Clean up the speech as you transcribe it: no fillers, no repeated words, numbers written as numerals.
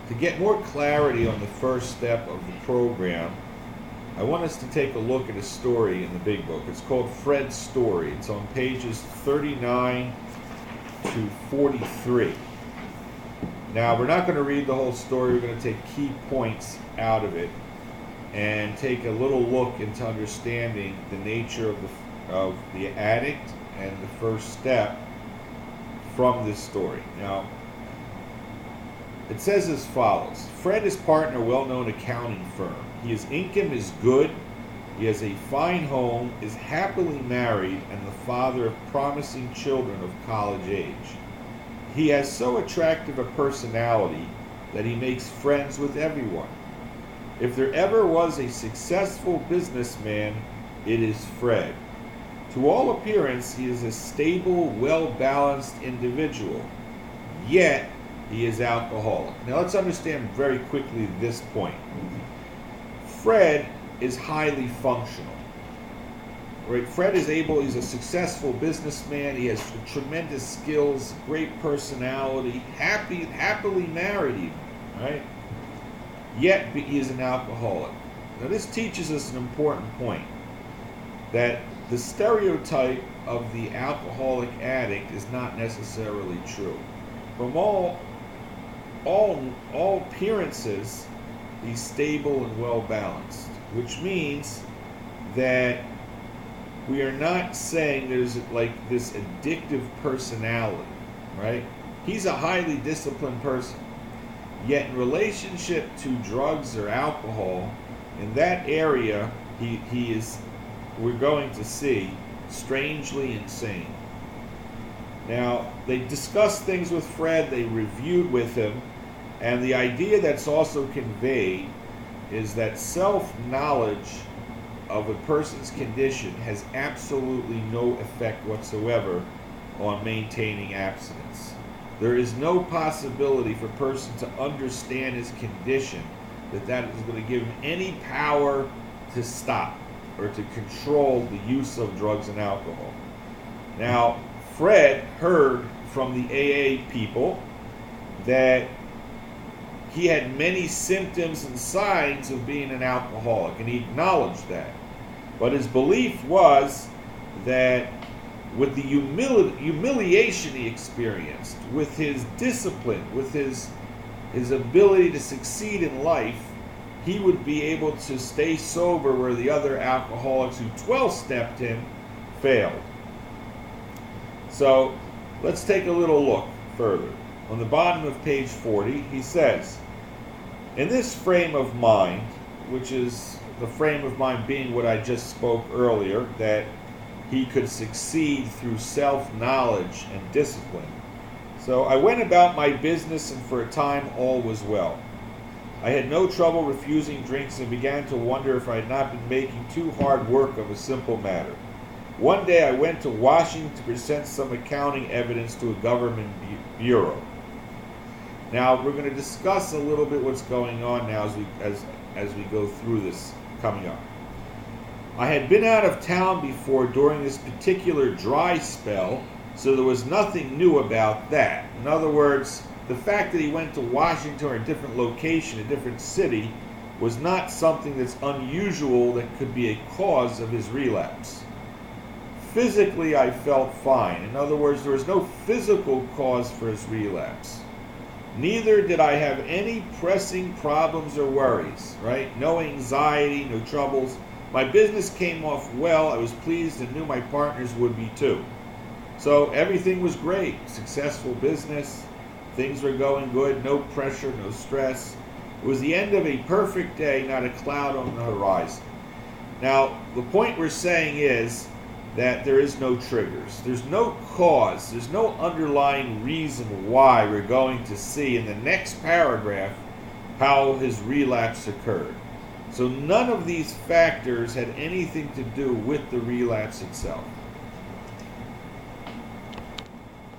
to get more clarity on the first step of the program, I want us to take a look at a story in the big book. It's called Fred's Story. It's on pages 39 to 43. Now, we're not going to read the whole story. We're going to take key points out of it and take a little look into understanding the nature of the addict and the first step from this story. Now, it says as follows. Fred is part in a well-known accounting firm. His income is good. He has a fine home, is happily married, and the father of promising children of college age. He has so attractive a personality that he makes friends with everyone. If there ever was a successful businessman, it is Fred. To all appearance, he is a stable, well-balanced individual. Yet, he is alcoholic. Now let's understand very quickly this point. Fred is highly functional. Right? Fred is he's a successful businessman, he has tremendous skills, great personality, happily married even, right? Yet he is an alcoholic. Now this teaches us an important point, that the stereotype of the alcoholic addict is not necessarily true. From all appearances, he's stable and well balanced, which means that we are not saying there's like this addictive personality, right? He's a highly disciplined person. Yet in relationship to drugs or alcohol, in that area, he is, we're going to see, strangely insane. Now, they discussed things with Fred, they reviewed with him, and the idea that's also conveyed is that self-knowledge of a person's condition has absolutely no effect whatsoever on maintaining abstinence. There is no possibility for a person to understand his condition that is going to give him any power to stop or to control the use of drugs and alcohol. Now, Fred heard from the AA people that he had many symptoms and signs of being an alcoholic, and he acknowledged that. But his belief was that with the humiliation he experienced, with his discipline, with his ability to succeed in life, he would be able to stay sober where the other alcoholics who 12-stepped him failed. So let's take a little look further. On the bottom of page 40, he says, in this frame of mind, which is the frame of mind being what I just spoke earlier, that he could succeed through self-knowledge and discipline. So I went about my business, and for a time all was well. I had no trouble refusing drinks and began to wonder if I had not been making too hard work of a simple matter. One day I went to Washington to present some accounting evidence to a government bureau. Now we're going to discuss a little bit what's going on now as we go through this coming up. I had been out of town before during this particular dry spell, so there was nothing new about that. In other words, the fact that he went to Washington or a different location, a different city, was not something that's unusual that could be a cause of his relapse. Physically, I felt fine. In other words, there was no physical cause for his relapse. Neither did I have any pressing problems or worries, right? No anxiety, no troubles. My business came off well. I was pleased and knew my partners would be too. So everything was great. Successful business. Things were going good. No pressure, no stress. It was the end of a perfect day, not a cloud on the horizon. Now, the point we're saying is that there is no triggers. There's no cause. There's no underlying reason why we're going to see in the next paragraph how his relapse occurred. So none of these factors had anything to do with the relapse itself.